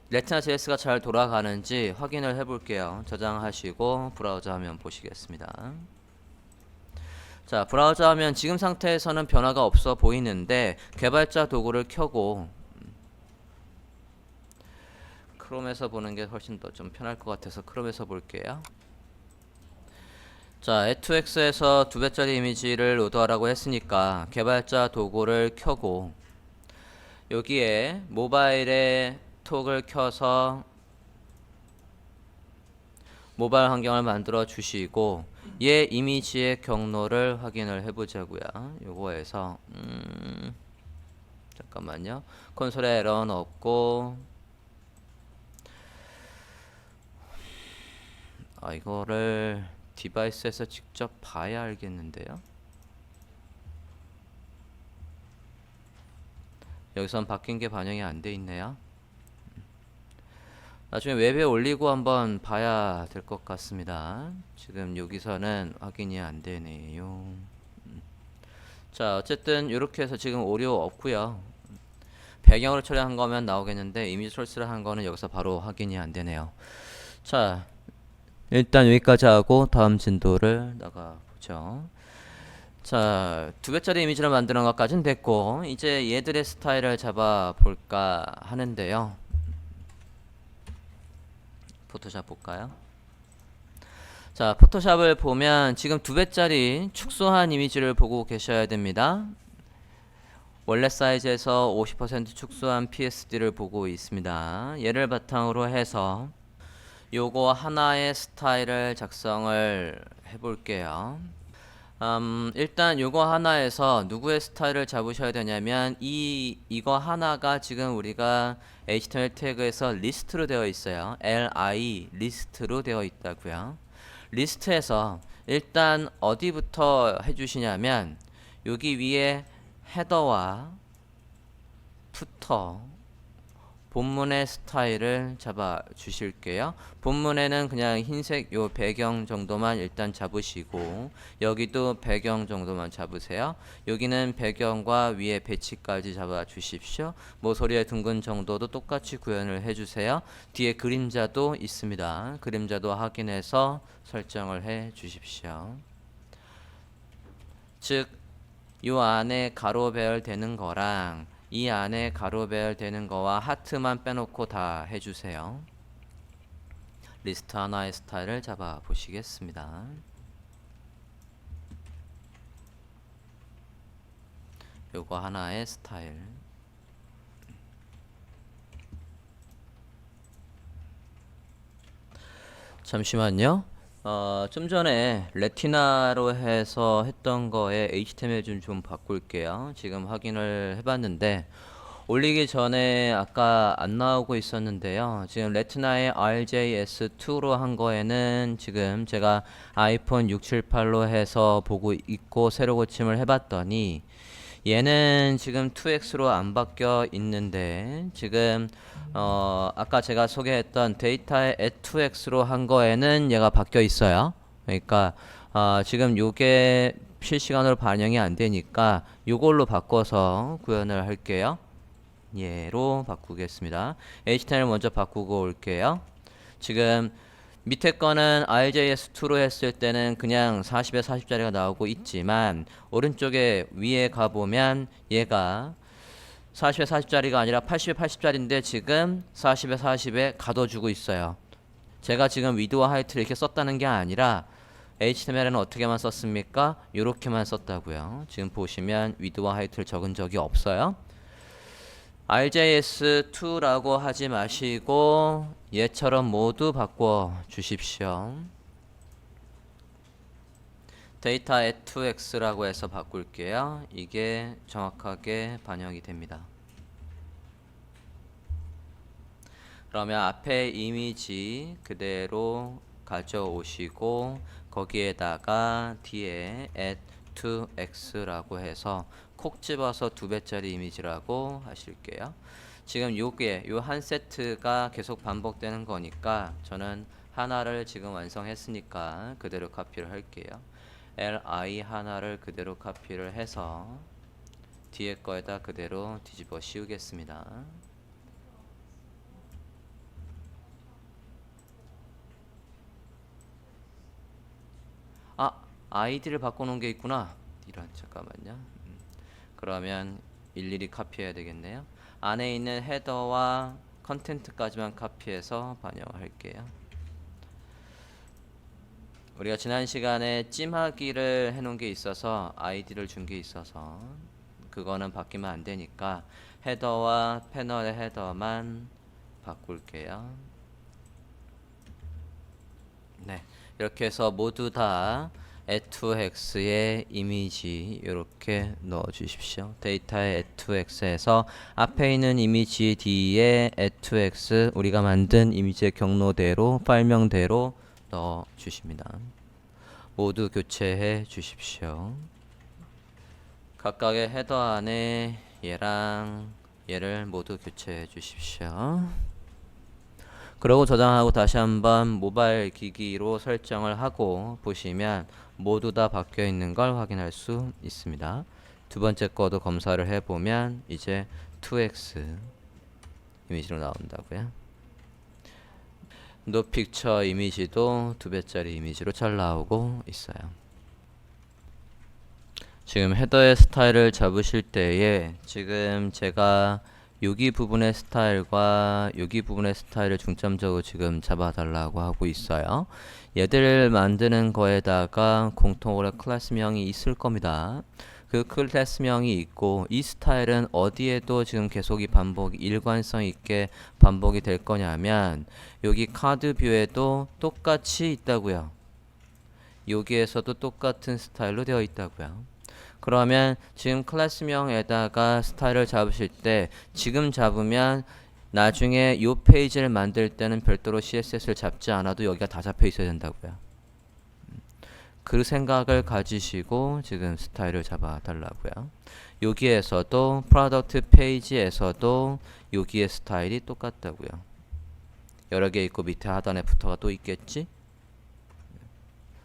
레티나 JS가 잘 돌아가는지 확인을 해 볼게요. 저장하시고 브라우저 화면 보시겠습니다. 자, 브라우저 화면 지금 상태에서는 변화가 없어 보이는데 개발자 도구를 켜고 크롬에서 보는 게 훨씬 더 좀 편할 것 같아서 크롬에서 볼게요. 자, A2X에서 2배짜리 이미지를 로드하라고 했으니까 개발자 도구를 켜고 여기에 모바일에 톡을 켜서 모바일 환경을 만들어 주시고 얘 이미지의 경로를 확인을 해보자고요. 요거에서 잠깐만요. 콘솔에 에러는 없고 이거를 디바이스에서 직접 봐야 알겠는데요. 여기선 바뀐 게 반영이 안 돼 있네요. 나중에 웹에 올리고 한번 봐야 될 것 같습니다. 지금 여기서는 확인이 안 되네요. 자, 어쨌든 이렇게 해서 지금 오류 없고요. 배경으로 처리한 거면 나오겠는데 이미지 소스를 한 거는 여기서 바로 확인이 안 되네요. 자, 일단 여기까지 하고 다음 진도를 나가보죠. 자, 2배짜리 이미지를 만드는 것까지는 됐고 이제 얘들의 스타일을 잡아 볼까 하는데요. 포토샵 볼까요? 자, 포토샵을 보면 지금 2배짜리 축소한 이미지를 보고 계셔야 됩니다. 원래 사이즈에서 50% 축소한 PSD를 보고 있습니다. 얘를 바탕으로 해서 요거 하나의 스타일을 작성을 해볼게요. 일단 요거 하나에서 누구의 스타일을 잡으셔야 되냐면 이거 하나가 지금 우리가 HTML 태그에서 리스트로 되어 있어요. li 리스트로 되어 있다고요. 리스트에서 일단 어디부터 해주시냐면 여기 위에 헤더와 푸터 본문의 스타일을 잡아 주실게요. 본문에는 그냥 흰색 요 배경 정도만 일단 잡으시고 여기도 배경 정도만 잡으세요. 여기는 배경과 위에 배치까지 잡아 주십시오. 모서리의 둥근 정도도 똑같이 구현을 해 주세요. 뒤에 그림자도 있습니다. 그림자도 확인해서 설정을 해 주십시오. 즉 요 안에 가로 배열 되는 거랑 이 안에 가로 배열 되는 거와 하트만 빼놓고 다 해주세요. 리스트 하나의 스타일을 잡아 보시겠습니다. 요거 하나의 스타일. 잠시만요. 좀 전에 레티나로 해서 했던 거에 HTML 좀 바꿀게요. 지금 확인을 해봤는데 올리기 전에 아까 안 나오고 있었는데요. 지금 레티나의 RJS2로 한 거에는 지금 제가 아이폰 678로 해서 보고 있고 새로 고침을 해봤더니 얘는 지금 2X로 안 바뀌어 있는데 지금 아까 제가 소개했던 데이터의 at2x로 한 거에는 얘가 바뀌어 있어요. 그러니까 지금 요게 실시간으로 반영이 안 되니까 요걸로 바꿔서 구현을 할게요. 얘로 바꾸겠습니다. HTML 먼저 바꾸고 올게요. 지금 밑에 거는 RJS2로 했을 때는 그냥 40에 40짜리가 나오고 있지만 오른쪽에 위에 가보면 얘가 40에 40짜리가 아니라 80에 80짜리인데 지금 40에 40에 가둬주고 있어요. 제가 지금 위드와 하이트를 이렇게 썼다는 게 아니라 HTML에는 어떻게만 썼습니까? 이렇게만 썼다고요. 지금 보시면 위드와 하이트를 적은 적이 없어요. RJS2라고 하지 마시고 얘처럼 모두 바꿔 주십시오. 데이터 at2x라고 해서 바꿀게요. 이게 정확하게 반영이 됩니다. 그러면 앞에 이미지 그대로 가져오시고 거기에다가 뒤에 at2x라고 해서 콕 집어서 2배짜리 이미지라고 하실게요. 지금 요게 요 한 세트가 계속 반복되는 거니까 저는 하나를 지금 완성했으니까 그대로 카피를 할게요. li 하나를 그대로 카피를 해서 뒤에 거에다 그대로 뒤집어 씌우겠습니다. 아이디를 바꿔놓은 게 있구나. 이런, 잠깐만요. 그러면 일일이 카피해야 되겠네요. 안에 있는 헤더와 컨텐트까지만 카피해서 반영할게요. 우리가 지난 시간에 찜하기를 해놓은 게 있어서 아이디를 준 게 있어서 그거는 바뀌면 안 되니까 헤더와 패널의 헤더만 바꿀게요. 네, 이렇게 해서 모두 다 at2x의 이미지 이렇게 넣어 주십시오. 데이터의 at2x에서 앞에 있는 이미지 뒤에 at2x 우리가 만든 이미지의 경로대로 파일명대로 넣어 주십니다. 모두 교체해 주십시오. 각각의 헤더 안에 얘랑 얘를 모두 교체해 주십시오. 그러고 저장하고 다시 한번 모바일 기기로 설정을 하고 보시면 모두 다 바뀌어 있는 걸 확인할 수 있습니다. 두 번째 거도 검사를 해보면 이제 2x 이미지로 나온다고요. 노픽처 이미지도 2배짜리 이미지로 잘 나오고 있어요. 지금 헤더의 스타일을 잡으실 때에 지금 제가 여기 부분의 스타일과 여기 부분의 스타일을 중점적으로 지금 잡아달라고 하고 있어요. 얘들을 만드는 거에다가 공통으로 클래스명이 있을 겁니다. 그 클래스명이 있고 이 스타일은 어디에도 지금 계속 이 반복이 일관성 있게 반복이 될 거냐면 여기 카드 뷰에도 똑같이 있다고요. 여기에서도 똑같은 스타일로 되어 있다고요. 그러면 지금 클래스명에다가 스타일을 잡으실 때 지금 잡으면 나중에 이 페이지를 만들 때는 별도로 CSS를 잡지 않아도 여기가 다 잡혀 있어야 된다고요. 그 생각을 가지시고 지금 스타일을 잡아 달라고요. 여기에서도 프로덕트 페이지에서도 여기의 스타일이 똑같다고요. 여러 개 있고 밑에 하단에 부터가 또 있겠지?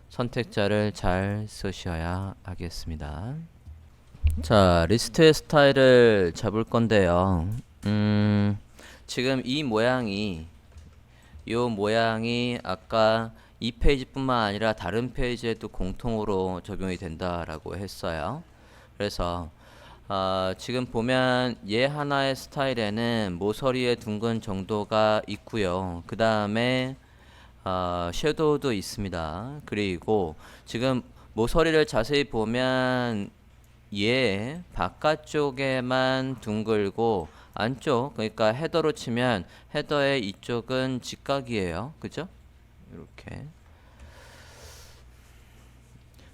선택자를 잘 쓰셔야 하겠습니다. 자, 리스트의 스타일을 잡을 건데요. 지금 이 모양이 아까 이 페이지뿐만 아니라 다른 페이지에도 공통으로 적용이 된다라고 했어요. 그래서 지금 보면 얘 하나의 스타일에는 모서리의 둥근 정도가 있고요. 그 다음에 섀도우도 있습니다. 그리고 지금 모서리를 자세히 보면 얘 바깥쪽에만 둥글고 안쪽, 그러니까 헤더로 치면 헤더의 이쪽은 직각이에요. 그죠? 이렇게.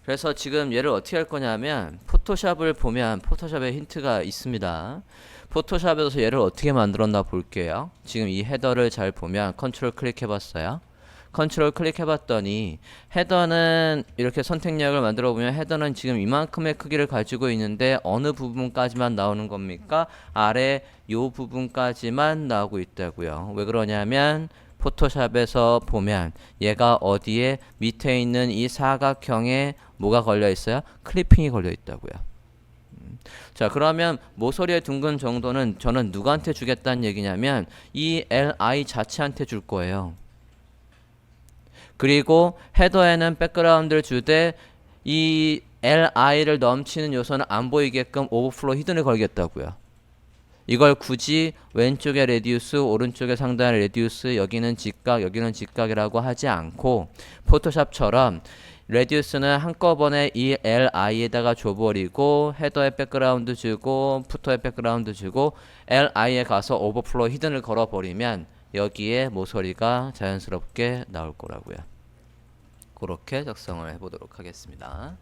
그래서 지금 얘를 어떻게 할 거냐면 포토샵을 보면 포토샵에 힌트가 있습니다. 포토샵에서 얘를 어떻게 만들었나 볼게요. 지금 이 헤더를 잘 보면 컨트롤 클릭해 봤어요. 컨트롤 클릭해 봤더니 헤더는 이렇게 선택력을 만들어 보면 헤더는 지금 이만큼의 크기를 가지고 있는데 어느 부분까지만 나오는 겁니까? 아래 요 부분까지만 나오고 있다고요. 왜 그러냐면 포토샵에서 보면 얘가 어디에 밑에 있는 이 사각형에 뭐가 걸려 있어요? 클리핑이 걸려 있다고요. 자, 그러면 모서리의 둥근 정도는 저는 누구한테 주겠다는 얘기냐면 이 li 자체한테 줄 거예요. 그리고 헤더에는 백그라운드를 주되 이 li를 넘치는 요소는 안 보이게끔 오버플로우 히든을 걸겠다고요. 이걸 굳이 왼쪽에 레디우스, 오른쪽에 상단에 레디우스, 여기는 직각, 여기는 직각이라고 하지 않고 포토샵처럼 레디우스는 한꺼번에 이 li에다가 줘버리고 헤더에 백그라운드 주고 푸터에 백그라운드 주고 li에 가서 오버플로우 히든을 걸어버리면 여기에 모서리가 자연스럽게 나올 거라고요. 그렇게 작성을 해보도록 하겠습니다.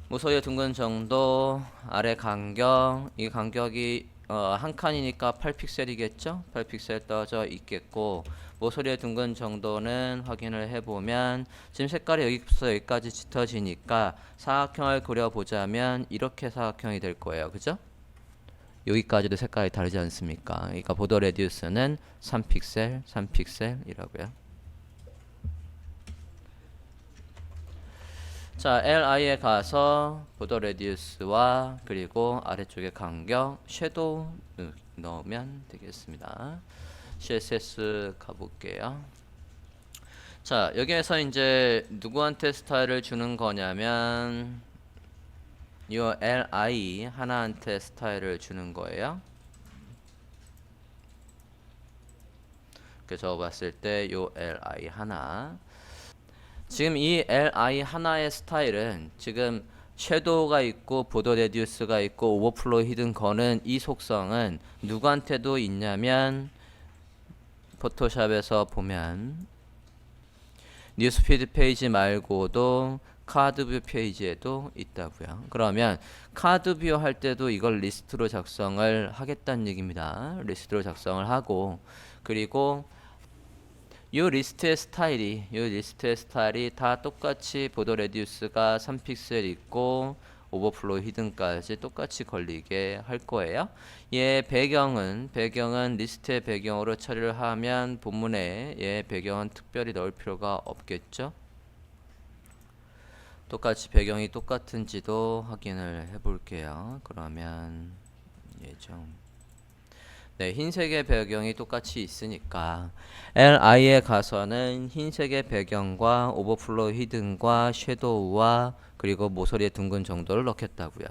모서리의 둥근 정도, 아래 간격, 이 간격이 한 칸이니까 8픽셀이겠죠? 8픽셀 떠져 있겠고, 모서리의 둥근 정도는 확인을 해보면 지금 색깔이 여기부터 여기까지 짙어지니까 사각형을 그려보자면 이렇게 사각형이 될 거예요. 그죠? 여기까지도 색깔이 다르지 않습니까? 그러니까 보더 레디우스는 3픽셀, 3픽셀이라고요. 자, li에 가서 보더 레디우스와 그리고 아래쪽에 간격, 섀도우 넣으면 되겠습니다. CSS 가볼게요. 자, 여기에서 이제 누구한테 스타일을 주는 거냐면 요 li 하나한테 스타일을 주는 거예요. 그래서 봤을 때 요 li 하나, 지금 이 li 하나의 스타일은 지금 섀도우가 있고 보더 레디우스가 있고 오버플로우 히든 거는 이 속성은 누구한테도 있냐면 포토샵에서 보면 뉴스피드 페이지 말고도 카드뷰 페이지에도 있다고요. 그러면 카드뷰 할 때도 이걸 리스트로 작성을 하겠다는 얘기입니다. 리스트로 작성을 하고, 그리고 이 리스트의 스타일이 다 똑같이 보더 레디우스가 3픽셀 있고 오버플로우 히든까지 똑같이 걸리게 할 거예요. 얘 배경은 리스트의 배경으로 처리를 하면 본문에 얘 배경은 특별히 넣을 필요가 없겠죠. 똑같이 배경이 똑같은지도 확인을 해 볼게요. 그러면 예정, 네, 흰색의 배경이 똑같이 있으니까 li에 가서는 흰색의 배경과 오버플로우 히든과 섀도우와 그리고 모서리의 둥근 정도를 넣겠다고요.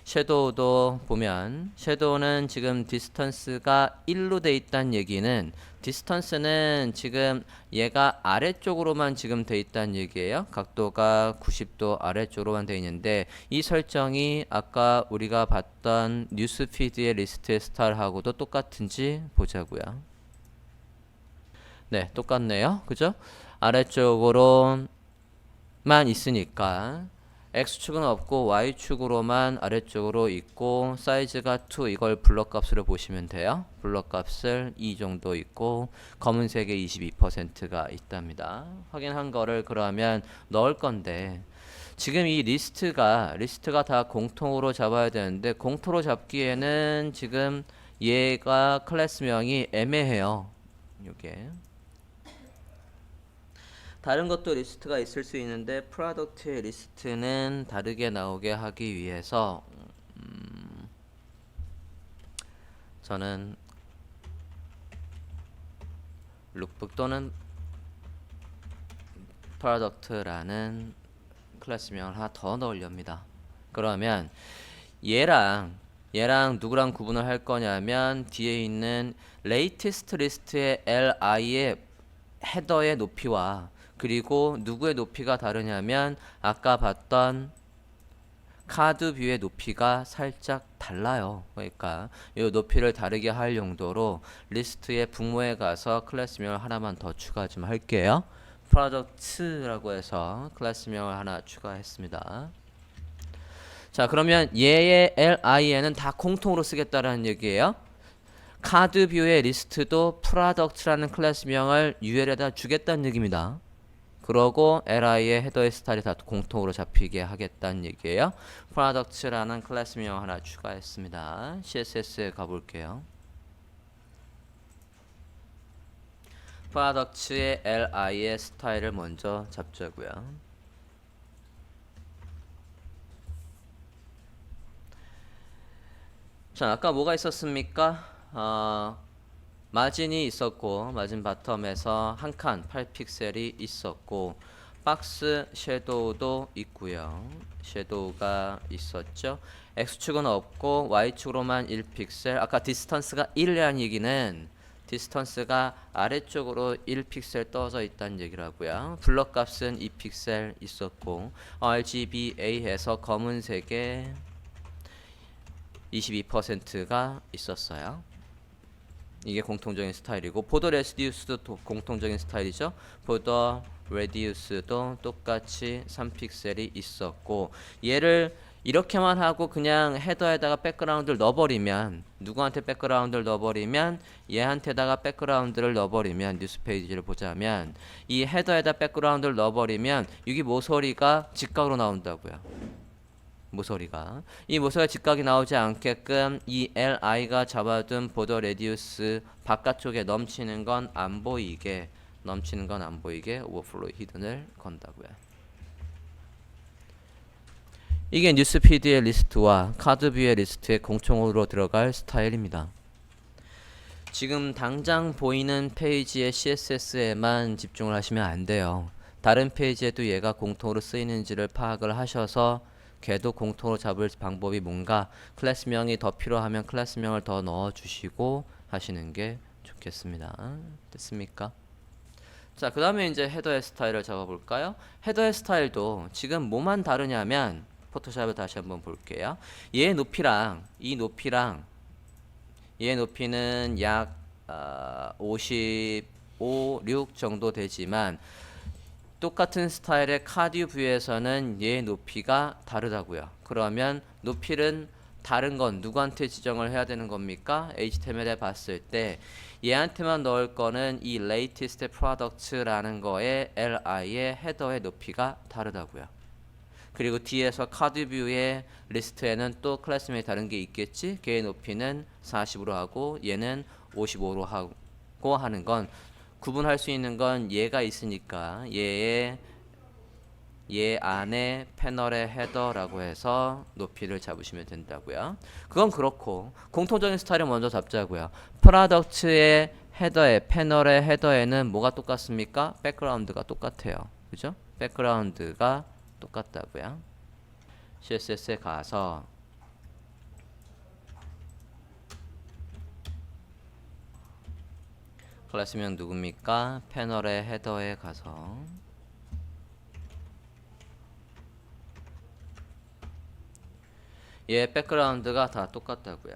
섀도우도 보면 섀도우는 지금 디스턴스가 1로 돼 있다는 얘기는, 디스턴스는 지금 얘가 아래쪽으로만 지금 돼 있다는 얘기예요. 각도가 90도 아래쪽으로만 돼 있는데 이 설정이 아까 우리가 봤던 뉴스피드의 리스트의 스타일하고도 똑같은지 보자고요. 네, 똑같네요. 그죠? 아래쪽으로만 있으니까 X축은 없고 Y축으로만 아래쪽으로 있고 사이즈가 2, 이걸 블럭 값으로 보시면 돼요. 블럭 값을 2 정도 있고 검은색에 22%가 있답니다. 확인한 거를 그러면 넣을 건데, 지금 이 리스트가 다 공통으로 잡아야 되는데 공통으로 잡기에는 지금 얘가 클래스명이 애매해요. 요게 다른 것도 리스트가 있을 수 있는데 프로덕트의 리스트는 다르게 나오게 하기 위해서 저는 룩북 또는 프로덕트라는 클래스명을 하나 더 넣으렵니다. 그러면 얘랑 누구랑 구분을 할 거냐면 뒤에 있는 latest 리스트의 li의 헤더의 높이와 그리고 누구의 높이가 다르냐면 아까 봤던 카드 뷰의 높이가 살짝 달라요. 그러니까 이 높이를 다르게 할 용도로 리스트의 분모에 가서 클래스명을 하나만 더 추가 좀 할게요. 프로덕트라고 해서 클래스명을 하나 추가했습니다. 자, 그러면 얘의 li에는 다 공통으로 쓰겠다라는 얘기예요. 카드 뷰의 리스트도 프로덕트라는 클래스명을 UL에다 주겠다는 얘기입니다. 그러고 li의 헤더의 스타일이 다 공통으로 잡히게 하겠다는 얘기예요. 프로덕트라는 클래스명 하나 추가했습니다. CSS에 가볼게요. 프로덕트의 li의 스타일을 먼저 잡자고요. 자, 아까 뭐가 있었습니까? 마진이 있었고 마진 바텀에서 한 칸 8픽셀이 있었고 박스 섀도우도 있고요. 섀도우가 있었죠. X축은 없고 Y축으로만 1픽셀. 아까 디스턴스가 1이라는 얘기는 디스턴스가 아래쪽으로 1픽셀 떠져 있다는 얘기를 하고요. 블럭 값은 2픽셀 있었고 RGBA에서 검은색에 22%가 있었어요. 이게 공통적인 스타일이고 보더 레디우스도 공통적인 스타일이죠. 보더 레디우스도 똑같이 3픽셀이 있었고 얘를 이렇게만 하고 그냥 헤더에다가 백그라운드를 넣어버리면 누구한테 백그라운드를 넣어버리면 얘한테다가 백그라운드를 넣어버리면 뉴스 페이지를 보자면 이 헤더에다 백그라운드를 넣어버리면 여기 모서리가 직각으로 나온다고요. 모서리가 이 모서리가 직각이 나오지 않게끔 이 LI가 잡아둔 보더 레디우스 바깥쪽에 넘치는 건 안 보이게 오버플로우 히든을 건다고요. 이게 뉴스피드의 리스트와 카드뷰의 리스트에 공통으로 들어갈 스타일입니다. 지금 당장 보이는 페이지의 CSS에만 집중을 하시면 안 돼요. 다른 페이지에도 얘가 공통으로 쓰이는지를 파악을 하셔서 걔도 공통으로 잡을 방법이 뭔가 클래스명이 더 필요하면 클래스명을 더 넣어주시고 하시는 게 좋겠습니다. 됐습니까? 자, 그 다음에 이제 헤더의 스타일을 잡아볼까요? 헤더의 스타일도 지금 뭐만 다르냐면 포토샵을 다시 한번 볼게요. 얘의 높이랑 이 높이랑 얘의 높이는 약 55, 6 정도 되지만 똑같은 스타일의 카드 뷰에서는 얘의 높이가 다르다고요. 그러면 높이는 다른 건 누구한테 지정을 해야 되는 겁니까? HTML에 봤을 때 얘한테만 넣을 거는 이 latest product라는 거에 li의 헤더의 높이가 다르다고요. 그리고 뒤에서 카드 뷰의 리스트에는 또 클래스명이 다른 게 있겠지. 걔의 높이는 40으로 하고 얘는 55로 하고 하는 건 구분할 수 있는 건 얘가 있으니까 얘 안에 패널의 헤더라고 해서 높이를 잡으시면 된다고요. 그건 그렇고 공통적인 스타일을 먼저 잡자고요. 프로덕트의 헤더에 패널의 헤더에는 뭐가 똑같습니까? 백그라운드가 똑같아요. 그죠? 백그라운드가 똑같다고요. CSS에 가서 클래스명 누굽니까? 패널의 헤더에 가서 얘 백그라운드가 다 똑같다고요.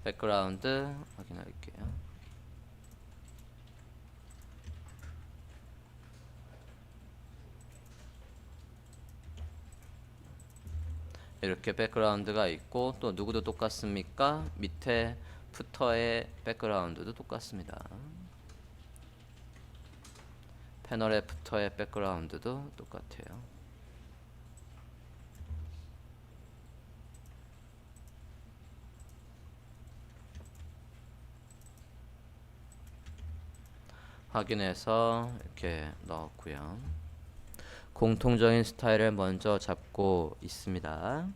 백그라운드 확인할게요. 이렇게 백그라운드가 있고 또 누구도 똑같습니까? 밑에 푸터의 백그라운드도 똑같습니다. 패널의 푸터의 백그라운드도 똑같아요. 확인해서 이렇게 넣었고요. 공통적인 스타일을 먼저 잡고 있습니다.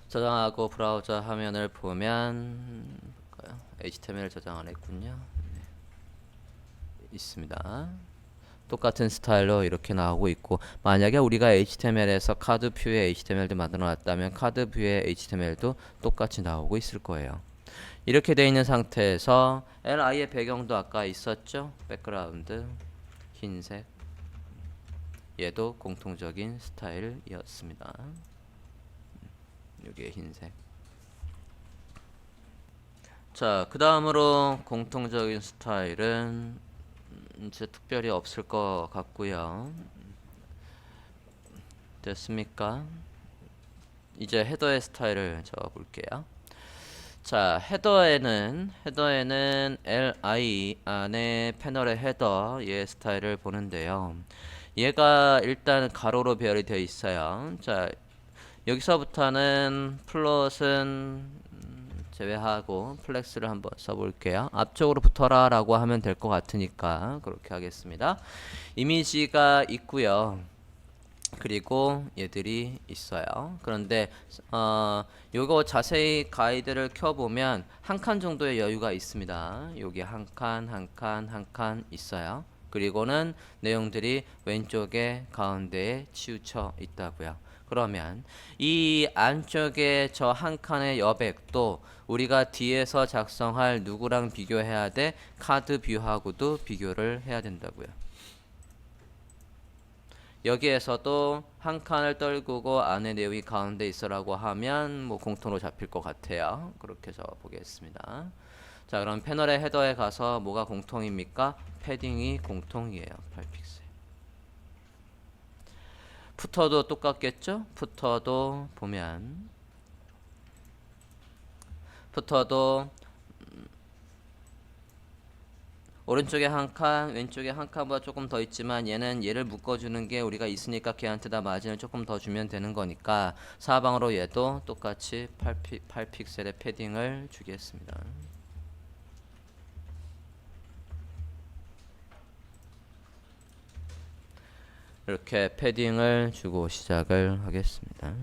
저장하고 브라우저 화면을 보면 볼까요? HTML 저장 안 했군요. 네. 있습니다. 똑같은 스타일로 이렇게 나오고 있고 만약에 우리가 HTML에서 카드 뷰의 HTML도 만들어 놨다면 카드 뷰의 HTML도 똑같이 나오고 있을 거예요. 이렇게 되어 있는 상태에서 LI의 배경도 아까 있었죠? 백그라운드 흰색 얘도 공통적인 스타일이었습니다. 여기에 흰색. 자, 그 다음으로 공통적인 스타일은 이제 특별히 없을 것 같고요. 됐습니까? 이제 헤더의 스타일을 적어볼게요. 자, 헤더에는 li 안에 패널의 헤더 얘 스타일을 보는데요. 얘가 일단 가로로 배열이 되어 있어요. 자, 여기서부터는 플롯은 제외하고 플렉스를 한번 써볼게요. 앞쪽으로 붙어라 라고 하면 될 것 같으니까 그렇게 하겠습니다. 이미지가 있고요. 그리고 얘들이 있어요. 그런데 요거 자세히 가이드를 켜보면 한 칸 정도의 여유가 있습니다. 여기 한 칸 있어요. 그리고는 내용들이 왼쪽에 가운데에 치우쳐 있다고요. 그러면 이 안쪽에 저 한 칸의 여백도 우리가 뒤에서 작성할 누구랑 비교해야 돼? 카드 뷰하고도 비교를 해야 된다고요. 여기에서도 한 칸을 떨구고 안에 내용이 가운데 있어라고 하면 뭐 공통으로 잡힐 것 같아요. 그렇게 적어 보겠습니다. 자, 그럼 패널의 헤더에 가서 뭐가 공통입니까? 패딩이 공통이에요. 8픽셀. 푸터도 똑같겠죠? 푸터도 보면 푸터도 오른쪽에 한 칸, 왼쪽에 한 칸보다 조금 더 있지만 얘는 얘를 묶어주는 게 우리가 있으니까 걔한테 다 마진을 조금 더 주면 되는 거니까 사방으로 얘도 똑같이 8픽셀의 패딩을 주겠습니다. 이렇게 패딩을 주고 시작을 하겠습니다.